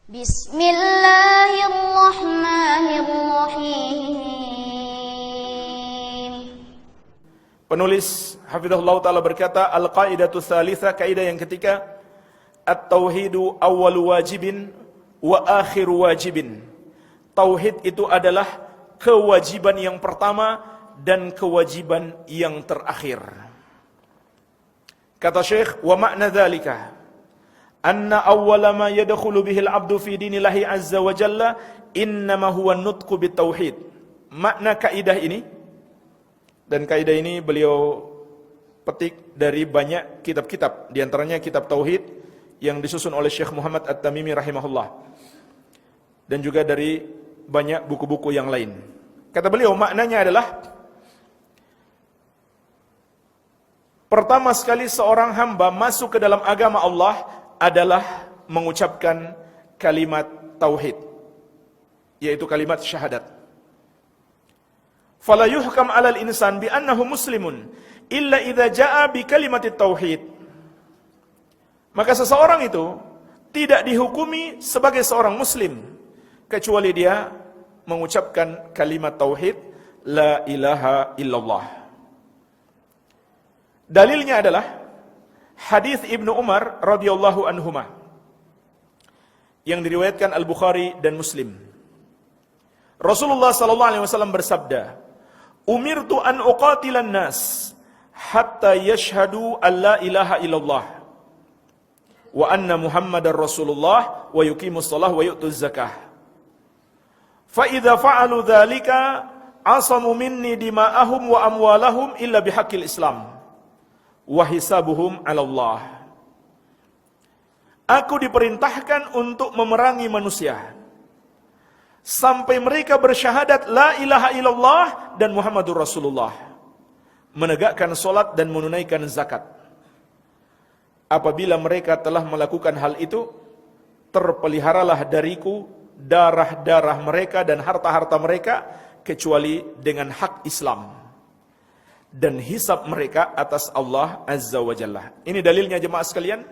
Bismillahirrahmanirrahim. Penulis hafizahullah ta'ala berkata, Al-qaidatu tsalitsah, kaidah yang ketiga, At-tauhidu awwalu wajibin wa akhiru wajibin. Tauhid itu adalah kewajiban yang pertama dan kewajiban yang terakhir. Kata Syekh, wa makna dzalika anna awwala ma yadkhulu bihi al-'abdu fi dinillahi azza wa jalla innama huwa an-nutqu bitauhid. Makna kaidah ini, dan kaidah ini beliau petik dari banyak kitab-kitab, di antaranya kitab tauhid yang disusun oleh Syekh Muhammad At-Tamimi rahimahullah, dan juga dari banyak buku-buku yang lain. Kata beliau, maknanya adalah pertama sekali seorang hamba masuk ke dalam agama Allah adalah mengucapkan kalimat tauhid, yaitu kalimat syahadat. Fala yuhkam 'alal insan bi annahu muslimun illa idza jaa bi kalimatit tauhid. Maka seseorang itu tidak dihukumi sebagai seorang muslim kecuali dia mengucapkan kalimat tauhid la ilaha illallah. Dalilnya adalah hadis Ibnu Umar radhiyallahu anhuma yang diriwayatkan Al-Bukhari dan Muslim. Rasulullah sallallahu alaihi wasallam bersabda, "Umirtu an uqatilan nas hatta yashhadu an la ilaha illallah wa anna Muhammadar Rasulullah wa yuqimus shalah wa yu'tuz zakah. Fa idza fa'alu dzalika asamu minni dima'ahum wa amwalahum illa bihaqqil Islam wa hisabuhum 'ala Allah." Aku diperintahkan untuk memerangi manusia sampai mereka bersyahadat la ilaha illallah dan Muhammadur Rasulullah, menegakkan salat dan menunaikan zakat. Apabila mereka telah melakukan hal itu, terpeliharalah dariku darah-darah mereka dan harta-harta mereka kecuali dengan hak Islam, dan hisab mereka atas Allah Azza wa Jalla. Ini dalilnya jemaah sekalian,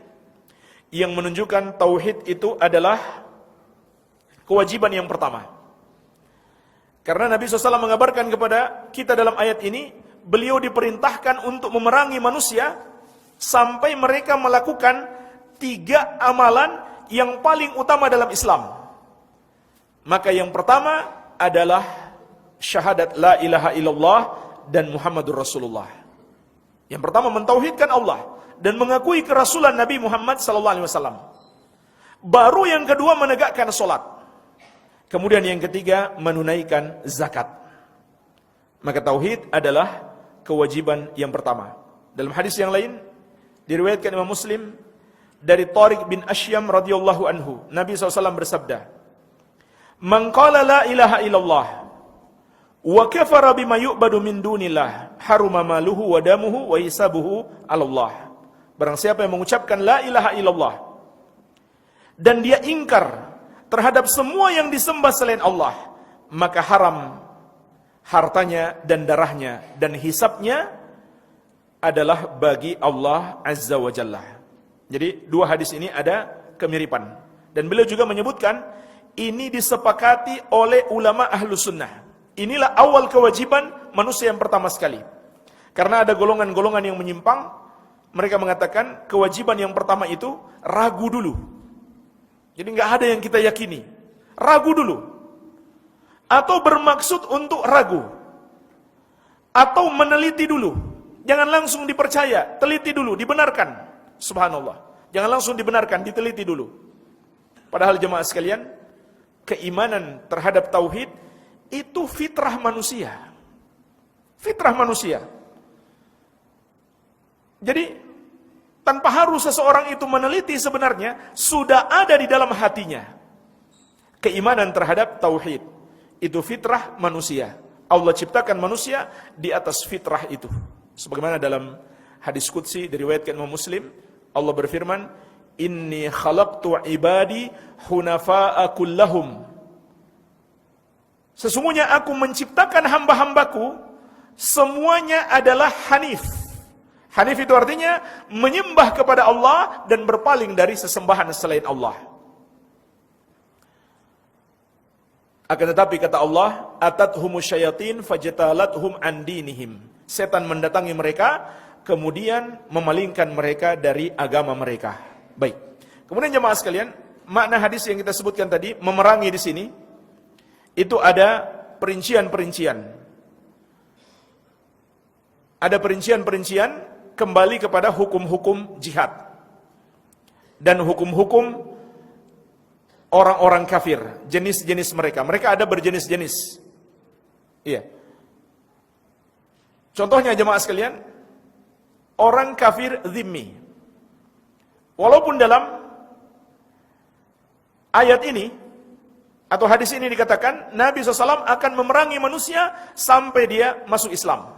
yang menunjukkan tauhid itu adalah kewajiban yang pertama. Karena Nabi SAW mengabarkan kepada kita dalam ayat ini, beliau diperintahkan untuk memerangi manusia sampai mereka melakukan 3 amalan yang paling utama dalam Islam. Maka yang pertama adalah syahadat la ilaha illallah dan Muhammadur Rasulullah. Yang pertama mentauhidkan Allah dan mengakui kerasulan Nabi Muhammad SAW. Baru yang kedua menegakkan salat. Kemudian yang ketiga menunaikan zakat. Maka tauhid adalah kewajiban yang pertama. Dalam hadis yang lain diriwayatkan Imam Muslim dari Tariq bin Ashyam radhiyallahu anhu, Nabi SAW bersabda, "Man qala la ilaha illallah wa kafara bima yu'badu min dunillah haruma maluhu wa damuhu wa hisabuhu 'ala Allah." Barang siapa yang mengucapkan la ilaha illallah dan dia ingkar terhadap semua yang disembah selain Allah, maka haram hartanya dan darahnya dan hisabnya adalah bagi Allah Azza wa Jalla. Jadi 2 hadis ini ada kemiripan, dan beliau juga menyebutkan ini disepakati oleh ulama ahlu sunnah. Inilah awal kewajiban manusia yang pertama sekali. Karena ada golongan-golongan yang menyimpang. Mereka mengatakan kewajiban yang pertama itu ragu dulu. Jadi nggak ada yang kita yakini, ragu dulu, atau bermaksud untuk ragu, atau meneliti dulu. Jangan langsung dipercaya, teliti dulu, dibenarkan. Subhanallah, jangan langsung dibenarkan, diteliti dulu. Padahal jemaah sekalian, keimanan terhadap tauhid itu fitrah manusia. Fitrah manusia. Jadi tanpa harus seseorang itu meneliti, sebenarnya sudah ada di dalam hatinya keimanan terhadap tauhid. Itu fitrah manusia. Allah ciptakan manusia di atas fitrah itu. Sebagaimana dalam hadis qudsi diriwayatkan Imam Muslim, Allah berfirman, "Inni khalaqtu ibadi hunafa'a kullahum." Sesungguhnya aku menciptakan hamba-hambaku semuanya adalah hanif. Hanif itu artinya menyembah kepada Allah dan berpaling dari sesembahan selain Allah. Akan tetapi kata Allah, atathumus syayatin fajtalathum an dinihim. Setan mendatangi mereka, kemudian memalingkan mereka dari agama mereka. Baik. Kemudian jemaah sekalian, makna hadis yang kita sebutkan tadi, memerangi di sini, itu ada perincian-perincian. Ada perincian-perincian kembali kepada hukum-hukum jihad. Dan hukum-hukum orang-orang kafir, jenis-jenis mereka. Mereka ada berjenis-jenis. Iya. Contohnya jemaah sekalian, orang kafir zimmi. Walaupun dalam ayat ini atau hadis ini dikatakan Nabi SAW akan memerangi manusia sampai dia masuk Islam.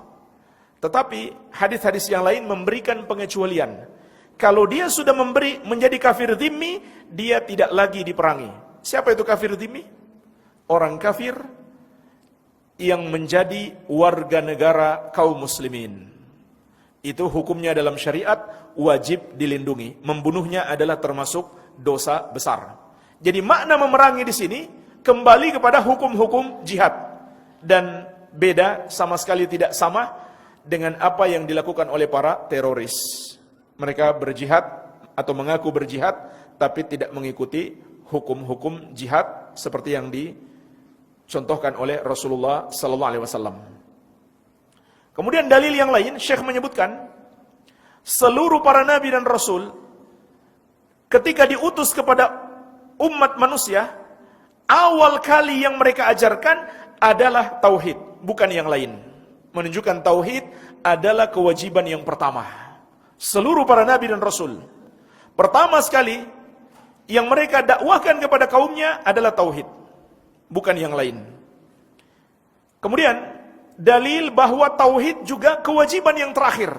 Tetapi hadis-hadis yang lain memberikan pengecualian. Kalau dia sudah menjadi kafir zimmi, dia tidak lagi diperangi. Siapa itu kafir zimmi? Orang kafir yang menjadi warga negara kaum muslimin. Itu hukumnya dalam syariat wajib dilindungi. Membunuhnya adalah termasuk dosa besar. Jadi makna memerangi di sini kembali kepada hukum-hukum jihad. Dan beda, sama sekali tidak sama dengan apa yang dilakukan oleh para teroris. Mereka berjihad atau mengaku berjihad, tapi tidak mengikuti hukum-hukum jihad seperti yang dicontohkan oleh Rasulullah SAW. Kemudian dalil yang lain, Syekh menyebutkan, seluruh para nabi dan rasul, ketika diutus kepada umat manusia, awal kali yang mereka ajarkan adalah tauhid, bukan yang lain. Menunjukkan tauhid adalah kewajiban yang pertama. Seluruh para nabi dan rasul, pertama sekali yang mereka dakwahkan kepada kaumnya adalah tauhid, bukan yang lain. Kemudian dalil bahwa tauhid juga kewajiban yang terakhir.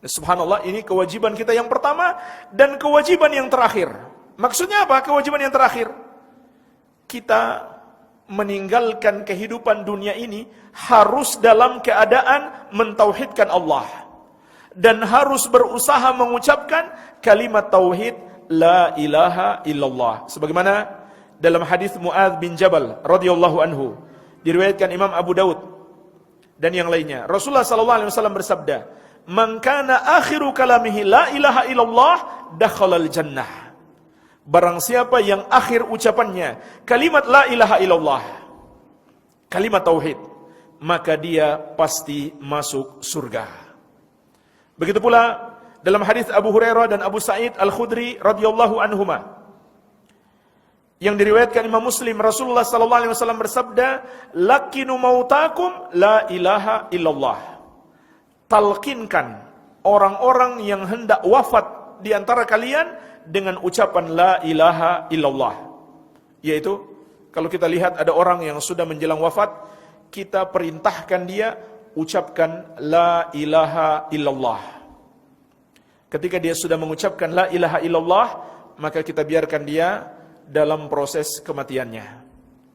Subhanallah, ini kewajiban kita yang pertama dan kewajiban yang terakhir. Maksudnya apa kewajiban yang terakhir? Kita meninggalkan kehidupan dunia ini harus dalam keadaan mentauhidkan Allah. Dan harus berusaha mengucapkan kalimat tauhid la ilaha illallah. Sebagaimana dalam hadis Mu'adz bin Jabal radhiyallahu anhu, diriwayatkan Imam Abu Daud dan yang lainnya. Rasulullah SAW bersabda, "Man kana akhiru kalamihi la ilaha illallah dakhalal jannah." Barang siapa yang akhir ucapannya kalimat la ilaha illallah, kalimat tauhid, maka dia pasti masuk surga. Begitu pula dalam hadis Abu Hurairah dan Abu Sa'id Al-Khudri radhiyallahu anhuma yang diriwayatkan Imam Muslim, Rasulullah SAW bersabda, "Lakinu mautakum la ilaha illallah." Talqinkan orang-orang yang hendak wafat di antara kalian dengan ucapan la ilaha illallah. Yaitu kalau kita lihat ada orang yang sudah menjelang wafat, kita perintahkan dia ucapkan la ilaha illallah. Ketika dia sudah mengucapkan la ilaha illallah, maka kita biarkan dia dalam proses kematiannya.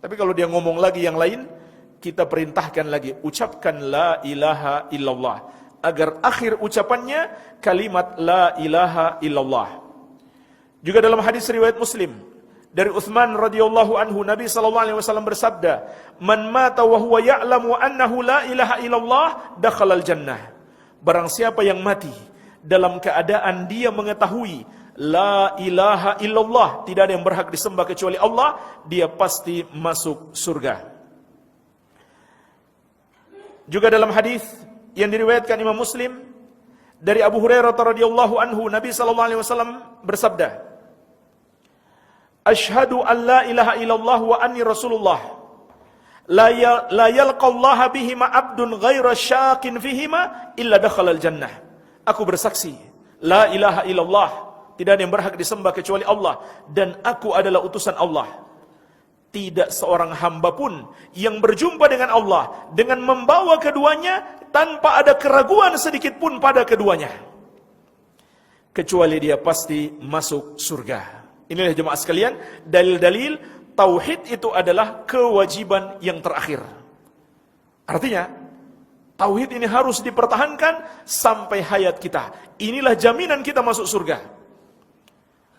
Tapi kalau dia ngomong lagi yang lain, kita perintahkan lagi ucapkan la ilaha illallah, agar akhir ucapannya kalimat la ilaha illallah. Juga dalam hadis riwayat Muslim dari Utsman radhiyallahu anhu, Nabi SAW bersabda, "Man mata wa huwa ya'lamu annahu la ilaha illallah dakhalal jannah." Barang siapa yang mati dalam keadaan dia mengetahui la ilaha illallah, tidak ada yang berhak disembah kecuali Allah, dia pasti masuk surga. Juga dalam hadis yang diriwayatkan Imam Muslim dari Abu Hurairah radhiyallahu anhu, Nabi SAW bersabda, "Asyhadu an la ilaha illallah wa anni rasulullah. La yalqallaha bihima abdun ghaira syakin fihima illa dakhalal jannah." Aku bersaksi, la ilaha illallah, tidak ada yang berhak disembah kecuali Allah, dan aku adalah utusan Allah. Tidak seorang hamba pun yang berjumpa dengan Allah dengan membawa keduanya tanpa ada keraguan sedikit pun pada keduanya, kecuali dia pasti masuk surga. Inilah jemaah sekalian, dalil-dalil tauhid itu adalah kewajiban yang terakhir. Artinya, tauhid ini harus dipertahankan sampai hayat kita. Inilah jaminan kita masuk surga.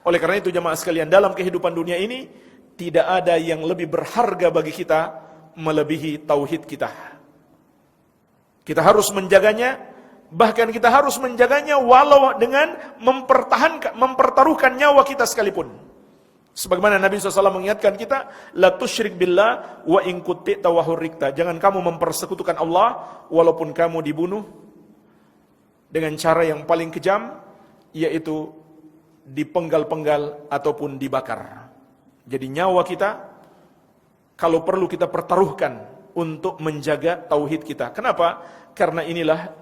Oleh karena itu jemaah sekalian, dalam kehidupan dunia ini, tidak ada yang lebih berharga bagi kita melebihi tauhid kita. Kita harus menjaganya, bahkan kita harus menjaganya walau dengan mempertaruhkan nyawa kita sekalipun. Sebagaimana Nabi SAW mengingatkan kita, la tusyrik billah wa in qutti'ta wa hurrikta. Jangan kamu mempersekutukan Allah walaupun kamu dibunuh dengan cara yang paling kejam, yaitu dipenggal-penggal ataupun dibakar. Jadi nyawa kita kalau perlu kita pertaruhkan untuk menjaga tauhid kita. Kenapa? Karena inilah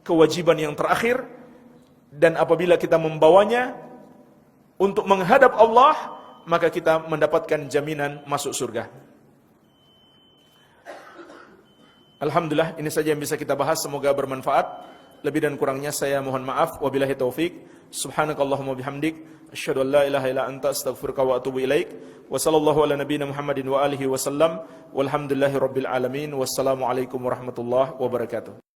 kewajiban yang terakhir, dan apabila kita membawanya untuk menghadap Allah, maka kita mendapatkan jaminan masuk surga. Alhamdulillah, ini saja yang bisa kita bahas, semoga bermanfaat. Lebih dan kurangnya saya mohon maaf. Wabillahi taufik. Subhanakallahumma bihamdik, asyhadu an la ilaha illa anta, astaghfiruka wa atubu ilaik. Wa sallallahu ala nabiyyina Muhammadin wa alihi wasallam. Walhamdulillahi rabbil alamin. Wassalamu alaikum warahmatullahi wabarakatuh.